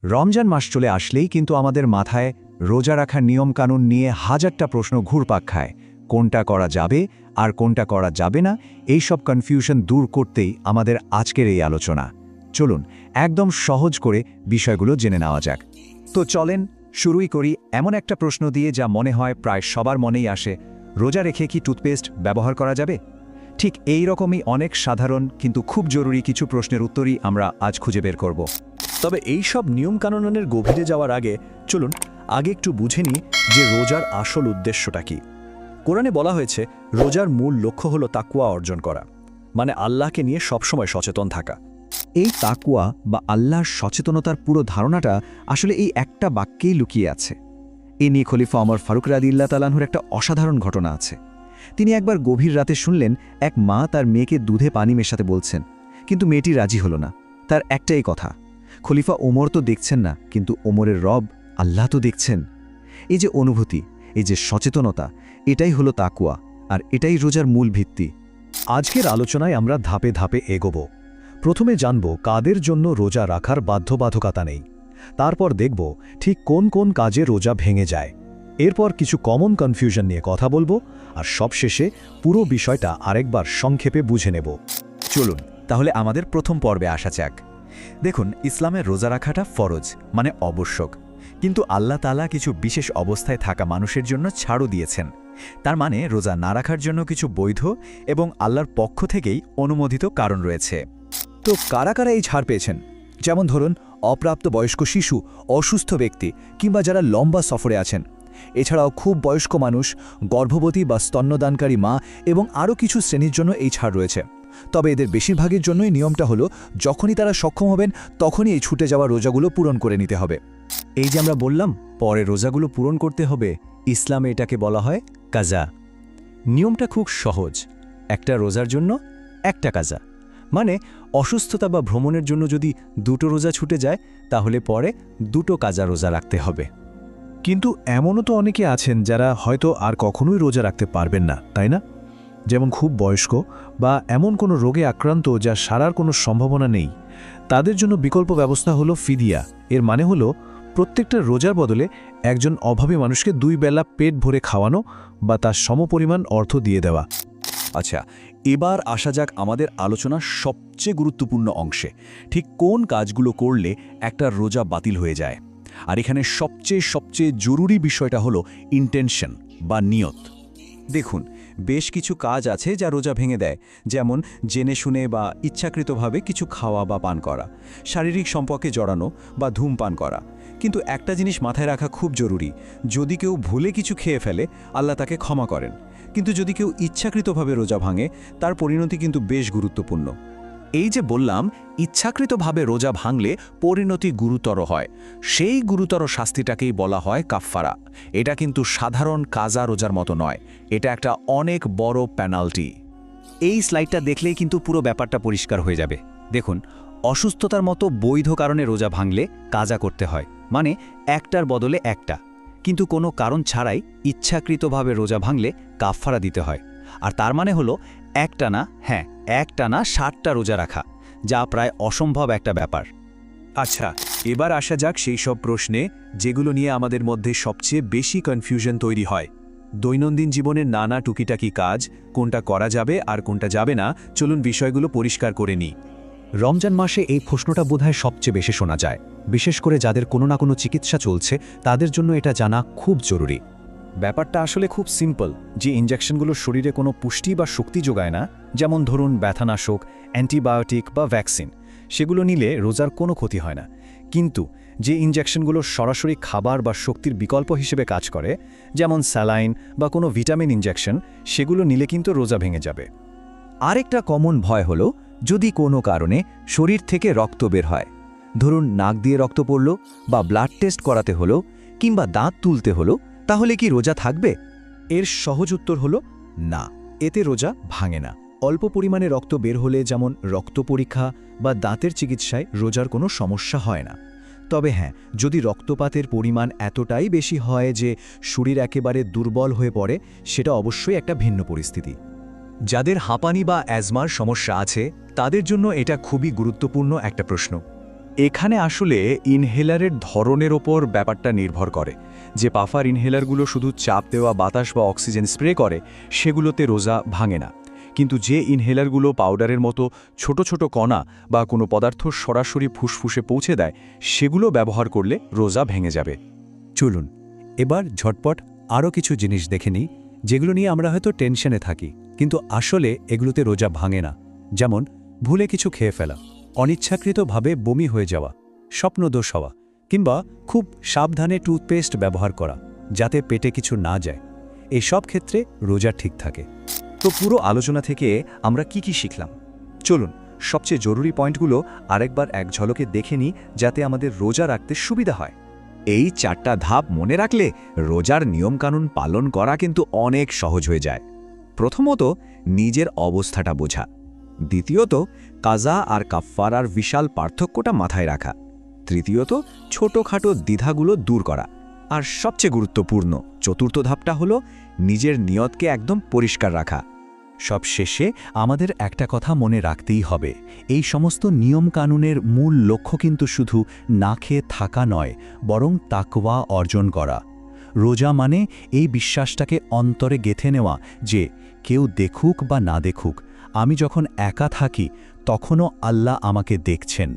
রমজান মাস চলে আসলেই কিন্তু আমাদের মাথায় রোজা রাখার নিয়মকানুন নিয়ে হাজারটা প্রশ্ন ঘুরপাক খায়। কোনটা করা যাবে আর কোনটা করা যাবে না, এই সব কনফিউশন দূর করতেই আমাদের আজকের এই আলোচনা। চলুন একদম সহজ করে বিষয়গুলো জেনে নেওয়া যাক। তো চলেন শুরুই করি এমন একটা প্রশ্ন দিয়ে যা মনে হয় প্রায় সবার মনেই আসে, রোজা রেখে কি টুথপেস্ট ব্যবহার করা যাবে? ঠিক এই রকমই অনেক সাধারণ কিন্তু খুব জরুরি কিছু প্রশ্নের উত্তরই আমরা আজ খুঁজে বের করব। তবে এই সব নিয়মকানুনের গভীরে যাওয়ার আগে চলুন আগে একটু বুঝে নিই যে রোজার আসল উদ্দেশ্যটা কি। কোরআনে বলা হয়েছে রোজার মূল লক্ষ্য হলো তাকওয়া অর্জন করা, মানে আল্লাহকে নিয়ে সবসময় সচেতন থাকা। এই তাকওয়া বা আল্লাহর সচেতনতার পুরো ধারণাটা আসলে এই একটা বাক্যেই লুকিয়ে আছে। এ নিয়ে খলিফা ওমর ফারুক রাদিয়াল্লাহু তাআলা আনহুর একটা অসাধারণ ঘটনা আছে। তিনি একবার গভীর রাতে শুনলেন এক মা তার মেয়েকে দুধে পানি মেশাতে বলছেন, কিন্তু মেয়েটি রাজি হলো না। তার একটাই কথা, খলিফা ওমর তো দেখছেন না, কিন্তু ওমরের রব আল্লাহ তো দেখছেন। এই যে অনুভূতি, এই যে সচেতনতা, এটাই হলো তাকওয়া, আর এটাই রোজার মূল ভিত্তি। আজকের আলোচনায় আমরা ধাপে ধাপে এগোব। প্রথমে জানব কাদের জন্য রোজা রাখার বাধ্যবাধকতা নেই। তারপর দেখব ঠিক কোন কোন কাজে রোজা ভেঙে যায়। এরপর কিছু কমন কনফিউশন নিয়ে কথা বলবো, আর সবশেষে পুরো বিষয়টা আরেকবার সংক্ষেপে বুঝে নেব। চলুন তাহলে আমাদের প্রথম পর্বে আসা যাক। দেখুন, ইসলামের রোজা রাখাটা ফরজ, মানে আবশ্যক, কিন্তু আল্লাহ তাআলা কিছু বিশেষ অবস্থায় থাকা মানুষের জন্য ছাড়ও দিয়েছেন। তার মানে রোজা না রাখার জন্য কিছু বৈধ এবং আল্লাহর পক্ষ থেকেই অনুমোদিত কারণ রয়েছে। তো কারা কারা এই ছাড় পেয়েছেন? যেমন ধরুন অপ্রাপ্ত বয়স্ক শিশু, অসুস্থ ব্যক্তি, কিংবা যারা লম্বা সফরে আছেন। এছাড়াও খুব বয়স্ক মানুষ, গর্ভবতী বা স্তন্যদানকারী মা এবং আরও কিছু শ্রেণীর জন্য এই ছাড় রয়েছে। তবে এদের বেশিরভাগের জন্যই নিয়মটা হলো যখনই তারা সক্ষম হবেন তখনই এই ছুটে যাওয়া রোজাগুলো পূরণ করে নিতে হবে। এই যে আমরা বললাম পরে রোজাগুলো পূরণ করতে হবে, ইসলামে এটাকে বলা হয় কাজা। নিয়মটা খুব সহজ, একটা রোজার জন্য একটা কাজা। মানে অসুস্থতা বা ভ্রমণের জন্য যদি দুটো রোজা ছুটে যায়, তাহলে পরে দুটো কাজা রোজা রাখতে হবে। কিন্তু এমনও তো অনেকে আছেন যারা হয়তো আর কখনোই রোজা রাখতে পারবেন না, তাই না? যেমন খুব বয়স্ক বা এমন কোনো রোগে আক্রান্ত যা সারার কোনো সম্ভাবনা নেই। তাদের জন্য বিকল্প ব্যবস্থা হলো ফিদিয়া। এর মানে হলো প্রত্যেকটা রোজার বদলে একজন অভাবী মানুষকে 2 বেলা পেট ভরে খাওয়ানো বা তার সমপরিমাণ অর্থ দিয়ে দেওয়া। আচ্ছা, এবার আসা যাক আমাদের আলোচনার সবচেয়ে গুরুত্বপূর্ণ অংশে। ঠিক কোন কাজগুলো করলে একটা রোজা বাতিল হয়ে যায়। আর এখানে সবচেয়ে জরুরি বিষয়টা হলো ইন্টেনশন বা নিয়ত। দেখুন, বেশ কিছু কাজ আছে যা রোজা ভেঙে দেয়, যেমন জেনে শুনে বা ইচ্ছাকৃতভাবে কিছু খাওয়া বা পান করা, শারীরিক সম্পর্কে জড়ানো বা ধূমপান করা। কিন্তু একটা জিনিস মাথায় রাখা খুব জরুরি, যদি কেউ ভুলে কিছু খেয়ে ফেলে, আল্লাহ তাকে ক্ষমা করেন। কিন্তু যদি কেউ ইচ্ছাকৃতভাবে রোজা ভাঙে, তার পরিণতি কিন্তু বেশ গুরুত্বপূর্ণ। এই যে বললাম, ইচ্ছাকৃতভাবে রোজা ভাঙলে পরিণতি গুরুতর হয়, সেই গুরুতর শাস্তিটাকেই বলা হয় কাফফারা। এটা কিন্তু সাধারণ কাজা রোজার মতো নয়, এটা একটা অনেক বড় পেনাল্টি। এই স্লাইডটা দেখলেই কিন্তু পুরো ব্যাপারটা পরিষ্কার হয়ে যাবে। দেখুন, অসুস্থতার মতো বৈধ কারণে রোজা ভাঙলে কাজা করতে হয়, মানে একটার বদলে একটা। কিন্তু কোনো কারণ ছাড়াই ইচ্ছাকৃতভাবে রোজা ভাঙলে কাফফারা দিতে হয়। আর তার মানে হলো একটানা 60টা রোজা রাখা, যা প্রায় অসম্ভব একটা ব্যাপার। আচ্ছা, এবার আসা যাক সেই সব প্রশ্নে যেগুলো নিয়ে আমাদের মধ্যে সবচেয়ে বেশি কনফিউশন তৈরি হয়। দৈনন্দিন জীবনের নানা টুকিটাকি কাজ, কোনটা করা যাবে আর কোনটা যাবে না, চলুন বিষয়গুলো পরিষ্কার করে নিই। রমজান মাসে এই প্রশ্নটা বোধহয় সবচেয়ে বেশি শোনা যায়, বিশেষ করে যাদের কোনো না কোনো চিকিৎসা চলছে, তাদের জন্য এটা জানা খুব জরুরি। ব্যাপারটা আসলে খুব সিম্পল। যে ইনজেকশনগুলো শরীরে কোনো পুষ্টি বা শক্তি যোগায় না, যেমন ধরুন ব্যথানাশক, অ্যান্টিবায়োটিক বা ভ্যাকসিন, সেগুলো নিলে রোজার কোনো ক্ষতি হয় না। কিন্তু যে ইনজেকশনগুলো সরাসরি খাবার বা শক্তির বিকল্প হিসেবে কাজ করে, যেমন স্যালাইন বা কোনো ভিটামিন ইনজেকশন, সেগুলো নিলে কিন্তু রোজা ভেঙে যাবে। আরেকটা কমন ভয় হলো যদি কোনো কারণে শরীর থেকে রক্ত বের হয়, ধরুন নাক দিয়ে রক্ত পড়ল বা ব্লাড টেস্ট করাতে হলো কিংবা দাঁত তুলতে হলো, তাহলে কি রোজা থাকবে? এর সহজ উত্তর হলো না, এতে রোজা ভাঙে না। অল্প পরিমাণে রক্ত বের হলে, যেমন রক্ত পরীক্ষা বা দাঁতের চিকিৎসায়, রোজার কোনো সমস্যা হয় না। তবে হ্যাঁ, যদি রক্তপাতের পরিমাণ এতটাই বেশি হয় যে শরীর একেবারে দুর্বল হয়ে পড়ে, সেটা অবশ্যই একটা ভিন্ন পরিস্থিতি। যাদের হাঁপানি বা অ্যাজমার সমস্যা আছে, তাদের জন্য এটা খুবই গুরুত্বপূর্ণ একটা প্রশ্ন। এখানে আসলে ইনহেলারের ধরনের ওপর ব্যাপারটা নির্ভর করে। যে পাফার ইনহেলারগুলো শুধু চাপ দেওয়া বাতাস বা অক্সিজেন স্প্রে করে সেগুলোতে রোজা ভাঙে না, কিন্তু যে ইনহেলারগুলো পাউডারের মতো ছোট ছোট কণা বা কোনো পদার্থ সরাসরি ফুসফুসে পৌঁছে দেয় সেগুলো ব্যবহার করলে রোজা ভেঙে যাবে। চলুন এবার ঝটপট আরও কিছু জিনিস দেখে নিই যেগুলো নিয়ে আমরা হয়তো টেনশনে থাকি, কিন্তু আসলে এগুলোতে রোজা ভাঙে না। যেমন ভুলে কিছু খেয়ে ফেলা, অনিচ্ছাকৃতভাবে বমি হয়ে যাওয়া, স্বপ্নদোষ হওয়া, কিংবা খুব সাবধানে টুথপেস্ট ব্যবহার করা যাতে পেটে কিছু না যায়। এই সব ক্ষেত্রে রোজা ঠিক থাকে। তো পুরো আলোচনা থেকে আমরা কি কি শিখলাম? চলুন সবচেয়ে জরুরি পয়েন্টগুলো আরেকবার এক ঝলকে দেখে নিই, যাতে আমাদের রোজা রাখতে সুবিধা হয়। এই 4টা ধাপ মনে রাখলে রোজার নিয়মকানুন পালন করা কিন্তু অনেক সহজ হয়ে যায়। প্রথমত, নিজের অবস্থাটা বোঝা। দ্বিতীয়ত, কাজা আর কাফফারার বিশাল পার্থক্যটা মাথায় রাখা। তৃতীয়ত, ছোটখাটো দ্বিধাগুলো দূর করা। আর সবচেয়ে গুরুত্বপূর্ণ চতুর্থ ধাপটা হলো নিজের নিয়তকে একদম পরিষ্কার রাখা। সব শেষে আমাদের একটা কথা মনে রাখতেই হবে, এই সমস্ত নিয়মকানুনের মূল লক্ষ্য কিন্তু শুধু না খেয়ে থাকা নয়, বরং তাকওয়া অর্জন করা। রোজা মানে এই বিশ্বাসটাকে অন্তরে গেঁথে নেওয়া যে কেউ দেখুক বা না দেখুক, আমি যখন একা থাকি তখনও আল্লাহ আমাকে দেখছেন।